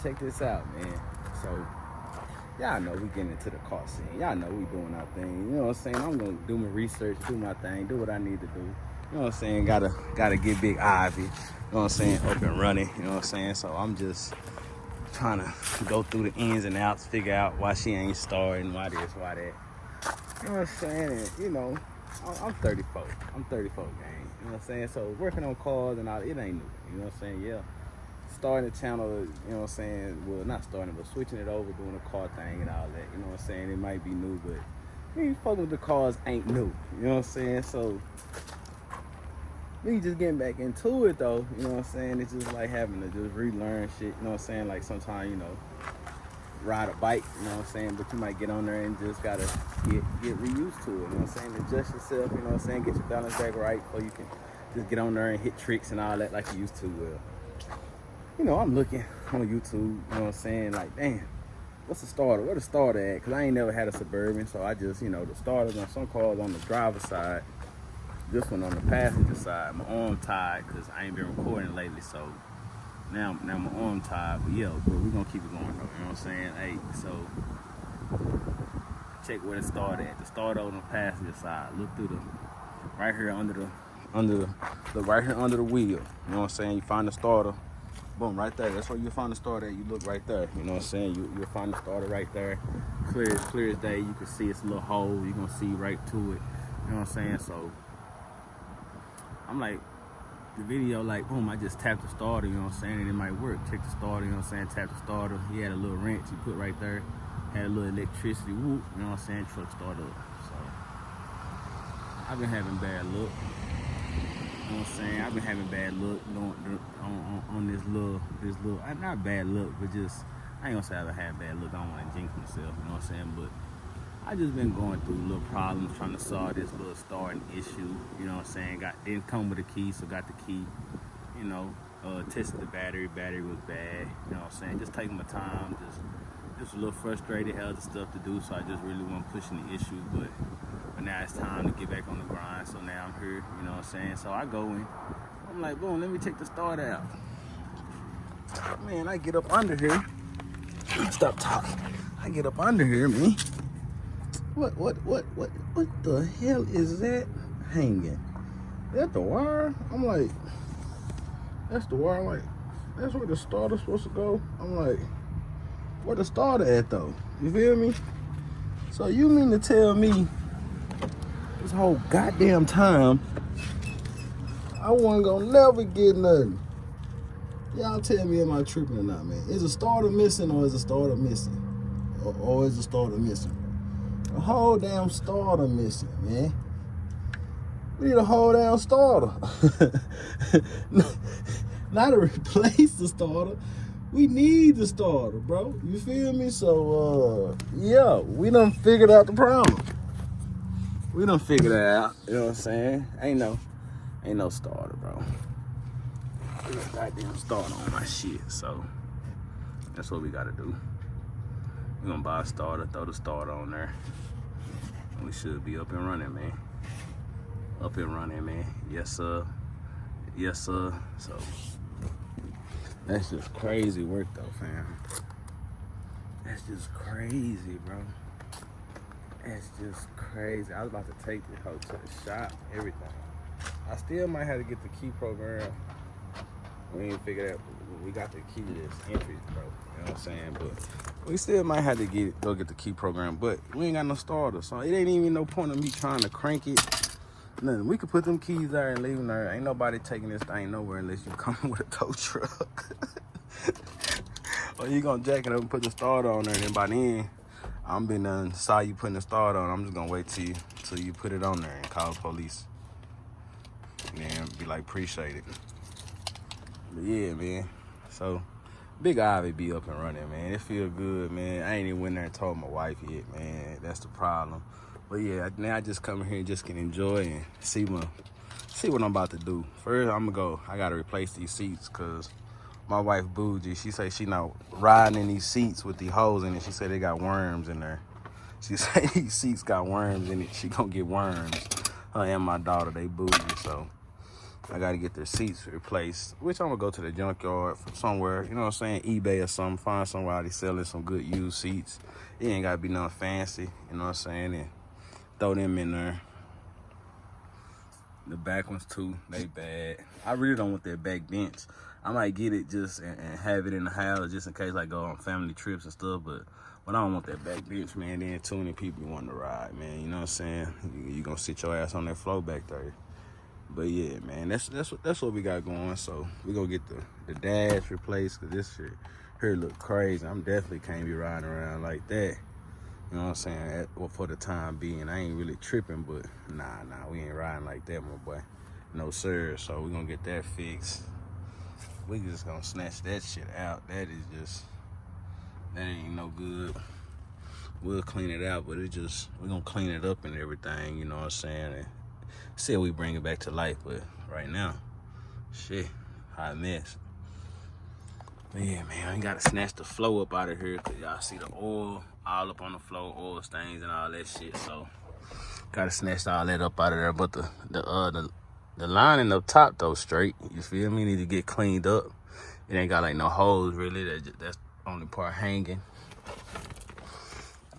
check this out, man. So, y'all know we getting into the car scene. Y'all know we doing our thing. You know what I'm saying? I'm gonna do my research, do my thing, do what I need to do. You know what I'm saying? Gotta get Big Ivy. You know what I'm saying? Up and running. You know what I'm saying? So I'm just trying to go through the ins and outs, figure out why she ain't starting, why this, why that. You know what I'm saying? And, you know, I'm 34. I'm 34, gang. You know what I'm saying? So working on cars and all, it ain't new. You know what I'm saying? Yeah. Starting the channel, you know what I'm saying? Well, not starting, but switching it over, doing the car thing and all that. You know what I'm saying? It might be new, but me fucking with the cars ain't new. You know what I'm saying? So me just getting back into it though, you know what I'm saying? It's just like having to just relearn shit, you know what I'm saying? Like sometimes, you know, ride a bike, you know what I'm saying? But you might get on there and just gotta get reused to it, you know what I'm saying? Adjust yourself, you know what I'm saying? Get your balance back right so you can just get on there and hit tricks and all that like you used to. You know, I'm looking on YouTube, you know what I'm saying? Like, damn, what's the starter? Where the starter at? Because I ain't never had a Suburban, so I just, you know, the starters on some cars on the driver's side. This one on the passenger side, my arm tied because I ain't been recording lately, so now my arm tied. But yeah, but we're gonna keep it going though, you know what I'm saying? Hey, so check where the starter at. The starter on the passenger side. Look through the right here look right here under the wheel. You know what I'm saying? You find the starter, boom, right there. That's where you find the starter at. You look right there. You know what I'm saying? You'll find the starter right there. Clear as day. You can see it's a little hole. You're gonna see right to it. You know what I'm saying? So I'm like, the video, like, boom, I just tapped the starter, you know what I'm saying, and it might work. Check the starter, you know what I'm saying, tap the starter. He had a little wrench he put right there, had a little electricity, whoop, you know what I'm saying, truck started up. So, I've been having bad luck, you know what I'm saying, I've been having bad luck on this little, not bad luck, but just, I ain't gonna say I've had bad luck, I don't wanna jinx myself, you know what I'm saying, but I just been going through little problems trying to solve this little starting issue, you know what I'm saying? Didn't come with a key, so got the key, you know, tested the battery was bad, you know what I'm saying? Just taking my time, just a little frustrated, had other stuff to do, so I just really wasn't pushing the issue, but now it's time to get back on the grind, so now I'm here, you know what I'm saying? So I go in, I'm like, boom, let me check the starter out. Man, I get up under here, stop talking, I get up under here, man. What the hell is that hanging? That the wire? I'm like, that's the wire. I'm like, that's where the starter's supposed to go. I'm like, where the starter at though? You feel me? So you mean to tell me this whole goddamn time I wasn't gonna never get nothing? Y'all tell me, am I tripping or not, man? Is a starter missing or is a starter missing? Or is a starter missing? A whole damn starter missing, man. We need a whole damn starter. Not to replace the starter. We need the starter, bro. You feel me? So, yeah, we done figured out the problem. We done figured it out. You know what I'm saying? Ain't no starter, bro. Ain't no goddamn starter on my shit. So, that's what we gotta do. We're gonna buy a starter, throw the starter on there. And we should be up and running, man. Up and running, man. Yes, sir. Yes, sir. So, that's just crazy work, though, fam. That's just crazy, bro. That's just crazy. I was about to take this hoe to the shop, everything. I still might have to get the key program. We ain't figured out. We got the key to this entry, bro. You know what I'm saying? But we still might have to go get the key program. But we ain't got no starter, so it ain't even no point of me trying to crank it. Nothing. We could put them keys there and leave them there. Ain't nobody taking this thing nowhere unless you come with a tow truck. Or you gonna jack it up and put the starter on there, and then by then, I'm been done saw you putting the starter on. I'm just gonna wait till you put it on there and call the police. And then be like, appreciate it. But yeah, man. So, Big Ivy be up and running, man. It feel good, man. I ain't even went there and told my wife yet, man. That's the problem. But yeah, now I just come here and just can enjoy and see what I'm about to do. First, I'm gonna go. I gotta replace these seats because my wife bougie. She say she not riding in these seats with the holes in it. She said they got worms in there. She say these seats got worms in it. She gonna get worms. Her and my daughter, they bougie. So I gotta get their seats replaced, which I'm gonna go to the junkyard from somewhere, you know what I'm saying, eBay or something, find somebody selling some good used seats. It ain't gotta be nothing fancy, you know what I'm saying, and throw them in there. The back ones too, they bad. I really don't want that back bench. I might get it just and have it in the house just in case I go on family trips and stuff, but I don't want that back bench, man. Then too many people want to ride, man. You know what I'm saying? You gonna sit your ass on that floor back there. But yeah, man, that's what we got going. So we gonna get the dash replaced, cause this shit here look crazy. I'm definitely can't be riding around like that. You know what I'm saying? Well, for the time being, I ain't really tripping, but nah, we ain't riding like that, my boy. No sir. So we gonna get that fixed. We just gonna snatch that shit out. That ain't no good. We'll clean it out, but we gonna clean it up and everything, you know what I'm saying? And see if we bring it back to life, but right now, shit, hot mess. But yeah, man, I ain't gotta snatch the flow up out of here, cause y'all see the oil all up on the floor, oil stains and all that shit, so gotta snatch all that up out of there. But the lining up top though straight, you feel me? Need to get cleaned up. It ain't got like no holes really. That's the only part hanging.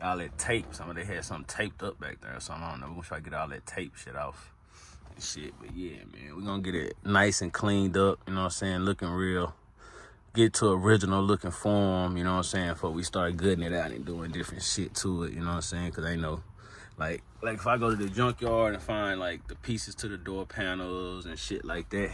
All that tape, some of they had something taped up back there or something. I don't know. We're gonna try to get all that tape shit off and shit. But yeah, man, we're gonna get it nice and cleaned up, you know what I'm saying? Looking real. Get to original looking form, you know what I'm saying? Before we start gutting it out and doing different shit to it, you know what I'm saying? Cause I know, like if I go to the junkyard and find like the pieces to the door panels and shit like that,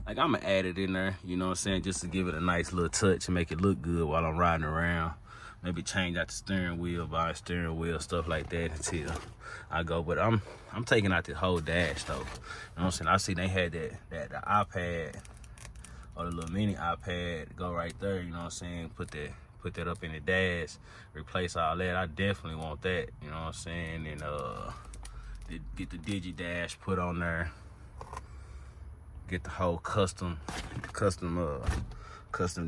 like I'ma add it in there, you know what I'm saying? Just to give it a nice little touch and make it look good while I'm riding around. Maybe change out the steering wheel, buy a steering wheel, stuff like that until I go. But I'm taking out the whole dash though. You know what I'm saying? I see they had the iPad or the little mini iPad go right there, you know what I'm saying? Put that up in the dash, replace all that. I definitely want that, you know what I'm saying? And get the Digi Dash put on there. Get the whole custom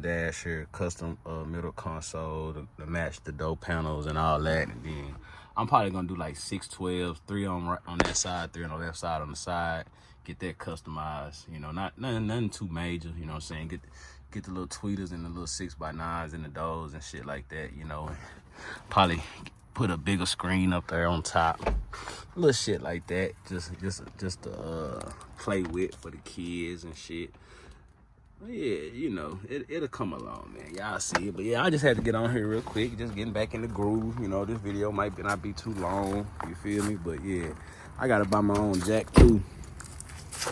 dash here, custom middle console to match the door panels and all that. And then I'm probably gonna do like 612, 3 on that side, 3 on the left side on the side. Get that customized, you know, nothing too major, you know what I'm saying? Get the little tweeters and the little 6x9s in the doors and shit like that, you know. Probably put a bigger screen up there on top, little shit like that, just to play with for the kids and shit. Yeah, you know, it'll come along, man. Y'all see it. But yeah, I just had to get on here real quick, just getting back in the groove. You know, this video might not be too long, you feel me? But yeah, I gotta buy my own jack too.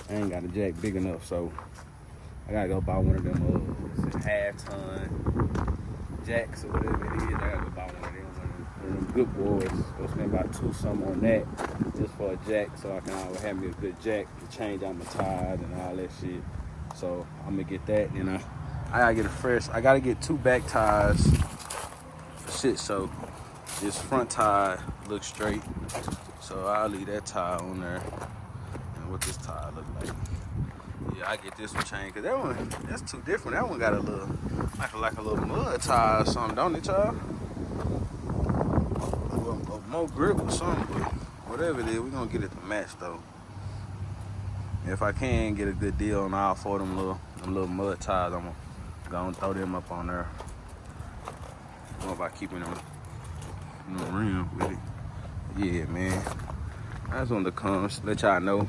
I ain't got a jack big enough, so I gotta go buy one of them half-ton jacks or whatever it is. I gotta go buy one of them good boys. Go spend about $2 on that just for a jack, so I can always have me a good jack to change out my tires and all that shit. So I'm gonna get that, you know. I gotta get a fresh. I gotta get 2 back tires for shit, so this front tire looks straight. So I'll leave that tire on there. And what this tire look like? Yeah, I get this one changed, cause that one, that's too different. That one got a little, like a little mud tire or something, don't it, y'all? A little more grip or something, but whatever it is, we gonna get it to match though. If I can get a good deal on all 4 of them little mud tires, I'm gonna throw them up on there. Go about keeping them, you know, rim with it. Yeah, man. I just wanted to come let y'all know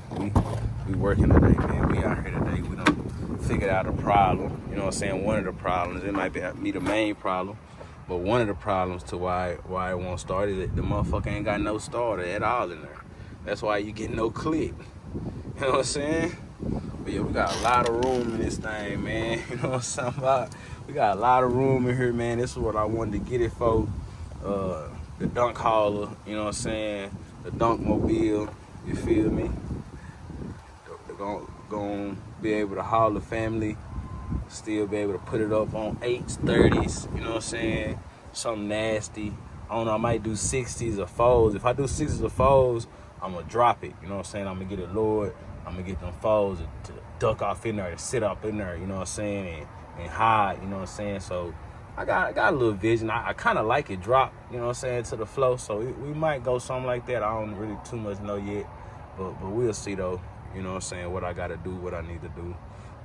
we working today, man. We out here today. We done figured out a problem. You know what I'm saying? One of the problems, it might be the main problem, but one of the problems to why it won't start is that the motherfucker ain't got no starter at all in there. That's why you get no click. You know what I'm saying? But yeah, we got a lot of room in this thing, man. You know what I'm saying about? We got a lot of room in here, man. This is what I wanted to get it for. The dunk hauler, you know what I'm saying? The dunk mobile, you feel me? They're gonna be able to haul the family, still be able to put it up on 8s, 30s, you know what I'm saying? Something nasty. I don't know, I might do 60s or 4s. If I do 60s or 4s, I'm gonna drop it, you know what I'm saying? I'm gonna get it lowered. I'm gonna get them 4s to duck off in there, to sit up in there, you know what I'm saying? And hide, you know what I'm saying? So I got a little vision. I kind of like it drop, you know what I'm saying, to the flow. So we might go something like that. I don't really too much know yet, but we'll see though. you know what I'm saying, what I gotta do, what I need to do,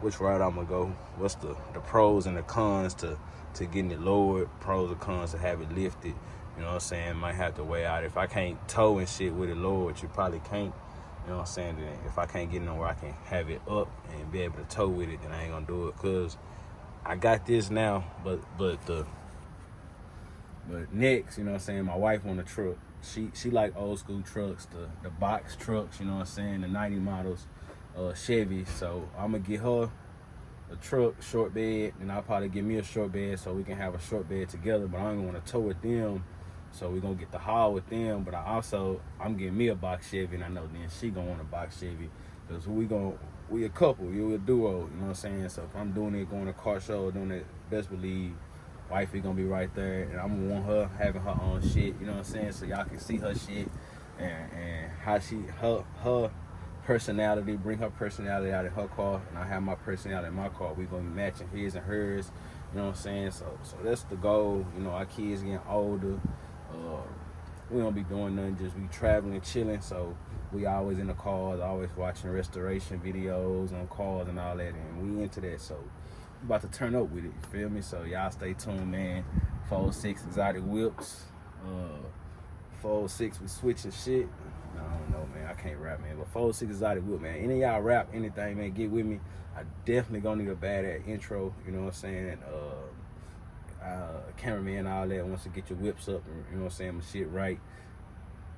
which route I'm gonna go, what's the pros and the cons to getting it lowered, pros and cons to have it lifted, you know what I'm saying, might have to weigh out. If I can't tow and shit with it lowered, you probably can't, you know what I'm saying, then if I can't get nowhere I can have it up and be able to tow with it, then I ain't gonna do it, cause I got this now, but next, you know what I'm saying, my wife on the truck. She like old school trucks, the box trucks, you know what I'm saying, the 90 models, Chevy. So I'm gonna get her a truck, short bed, and I'll probably get me a short bed so we can have a short bed together. But I don't want to tow with them, so we're gonna get the haul with them. But I'm getting me a box Chevy, and I know then she gonna want a box Chevy, because we a couple, we a duo, you know what I'm saying. So if I'm doing it, going to car show, doing it, best believe wifey gonna be right there, and I'm gonna want her having her own shit, you know what I'm saying, so y'all can see her shit and how her personality, bring her personality out of her car, and I have my personality in my car. We gonna be matching his and hers, you know what I'm saying. So that's the goal. You know, our kids getting older. We don't be doing nothing, just be traveling, chilling. So we always in the cars, always watching restoration videos on cars and all that, and we into that. So about to turn up with it, you feel me? So y'all stay tuned, man. 4-6 exotic whips, 4-6 we switching shit. I don't know, man, I can't rap, man, but 4-6 exotic whip, man. Any of y'all rap anything, man, get with me. I definitely gonna need a badass intro, you know what I'm saying, cameraman, all that wants to get your whips up, and, you know what I'm saying, my shit right.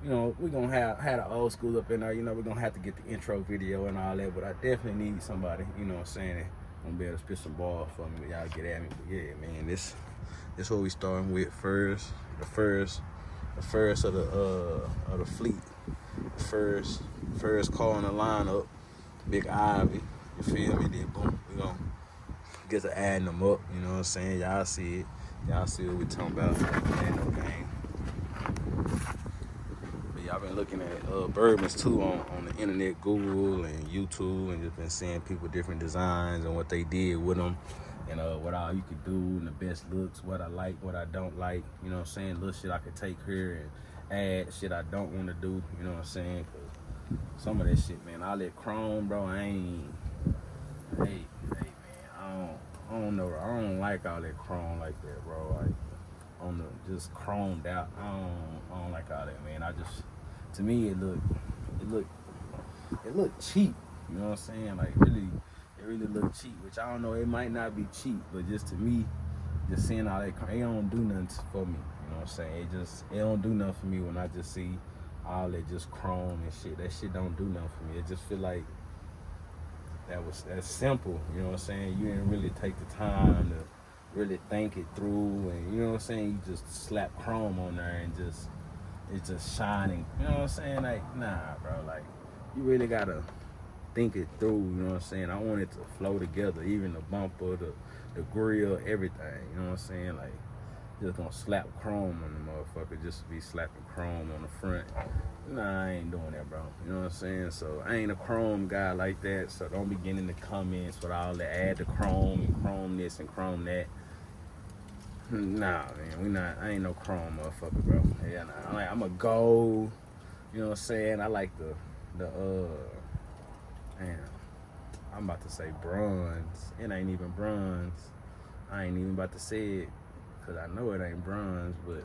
You know, we're gonna have the old school up in there, you know, we're gonna have to get the intro video and all that, but I definitely need somebody, you know what I'm saying, gonna be able to spit some balls for me, but y'all get at me. But yeah, man, this what we starting with first. The first of the fleet. First car in the lineup. Big Ivy. You feel me? Then boom, we gonna get to adding them up. You know what I'm saying? Y'all see it. Y'all see what we talking about. Ain't no game. But y'all been looking at bourbons too on the internet, Google and YouTube, and just been seeing people different designs and what they did with them, and what all you could do, and the best looks, what I like, what I don't like, you know what I'm saying, little shit I could take here and add, shit I don't want to do, you know what I'm saying, cause some of that shit, man, all that chrome, bro, hey man, I don't know, I don't like all that chrome like that, bro, like, on the, just chromed out, I don't like all that, man. To me, it looked cheap, you know what I'm saying, like, it really looked cheap, which I don't know, it might not be cheap, but just to me, just seeing all that, it don't do nothing for me, you know what I'm saying, it don't do nothing for me when I just see all that just chrome and shit. That shit don't do nothing for me. It just feel like that's simple, you know what I'm saying, you didn't really take the time to really think it through, and you know what I'm saying, you just slap chrome on there and it's just shining, you know what I'm saying, like, nah, bro, like, you really gotta think it through, you know what I'm saying. I want it to flow together, even the bumper, the grill, everything, you know what I'm saying, like, just gonna slap chrome on the motherfucker, just be slapping chrome on the front. Nah, I ain't doing that, bro, you know what I'm saying. So I ain't a chrome guy like that, so don't be getting in the comments with all the add the chrome and chrome this and chrome that. Nah, man, I ain't no chrome motherfucker, bro. Yeah, nah, I'm a gold, you know what I'm saying. I like damn, I'm about to say bronze. It ain't even bronze. I ain't even about to say it, cause I know it ain't bronze, but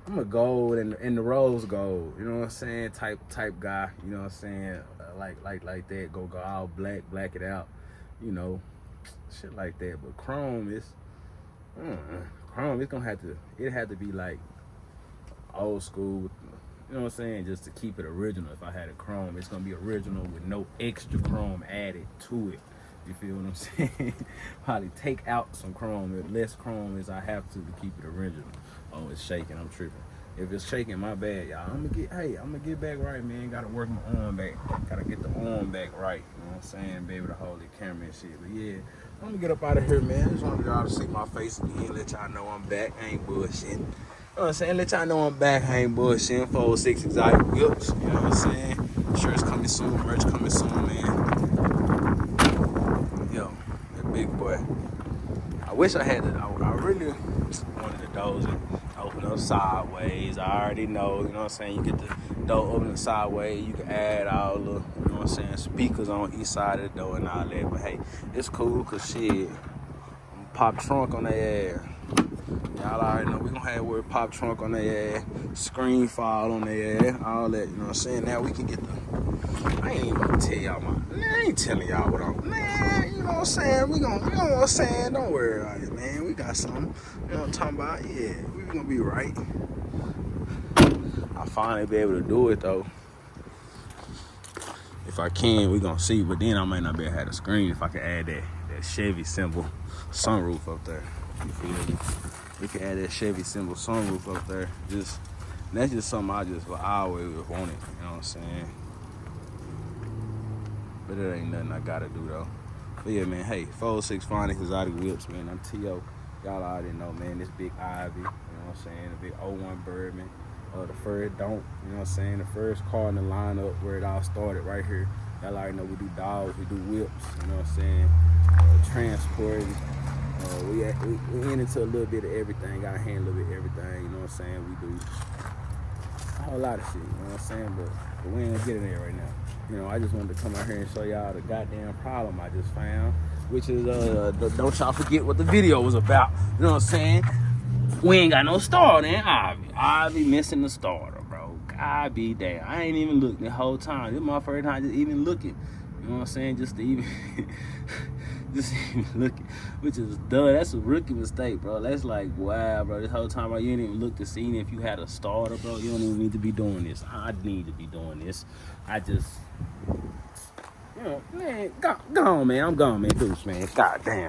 I'm a gold and the rose gold, you know what I'm saying, type guy, you know what I'm saying, like that, go all black it out, you know, shit like that. But chrome is, chrome, it had to be like old school, you know what I'm saying, just to keep it original. If I had a chrome, it's gonna be original with no extra chrome added to it. You feel what I'm saying? Probably take out some chrome, less chrome as I have to keep it original. Oh, it's shaking, I'm tripping. If it's shaking, my bad, y'all. I'm gonna get back right, man. Gotta work my arm back. Gotta get the arm back right. You know what I'm saying? Be able to hold the camera and shit. But yeah, I'm gonna get up out of here, man. Just wanted y'all to see my face again. Let y'all know I'm back. I ain't bullshitting. You know what I'm saying? Let y'all know I'm back. I ain't bullshitting. 4-6 exotic whips. You know what I'm saying? Shirts coming soon. Merch coming soon, man. Yo, that big boy. I wish I had it. I really wanted to doze open up sideways. I already know, you know what I'm saying? You get the door open sideways. You can add all the, you know what I'm saying, speakers on each side of the door and all that. But hey, it's cool because shit, pop trunk on their ass. Y'all already know we gonna have word pop trunk on their ass, screen fall on their ass, all that, you know what I'm saying? Now we can get the, I ain't even gonna tell y'all I ain't telling y'all what I'm, man, you know what I'm saying? You know what I'm saying? Don't worry about it, man. We got something, you know what I'm talking about? Yeah, we gonna be right. I'll finally be able to do it though. If I can, we gonna see, but then I might not be able to have the screen if I can add that Chevy symbol sunroof up there. You feel me? We can add that Chevy symbol sunroof up there. That's just something I always wanted, you know what I'm saying? But it ain't nothing I gotta do though. But yeah, man, hey, 406 Phonics Exotic Whips, man. I'm T.O. Y'all already know, man, this big Ivy, you know what I'm saying? The big 01 Birdman. The first you know what I'm saying? The first car in the lineup where it all started right here. Y'all already know we do dogs, we do whips, you know what I'm saying? Transporting. We into a little bit of everything. Got a hand a little bit of everything, you know what I'm saying? We do a whole lot of shit, you know what I'm saying? But we ain't gonna get in there right now. You know, I just wanted to come out here and show y'all the goddamn problem I just found, which is, don't y'all forget what the video was about, you know what I'm saying? We ain't got no starter in Ivy. Ivy missing the starter, bro. God be damn. I ain't even looked the whole time. This is my first time just even looking. You know what I'm saying? Just to even, just even looking. Which is duh. That's a rookie mistake, bro. That's like, wow, bro. This whole time, bro, you didn't even look to see if you had a starter, bro. You don't even need to be doing this. I need to be doing this. I just, you know, man, go on, man. I'm gone, man. Deuce, man. God damn.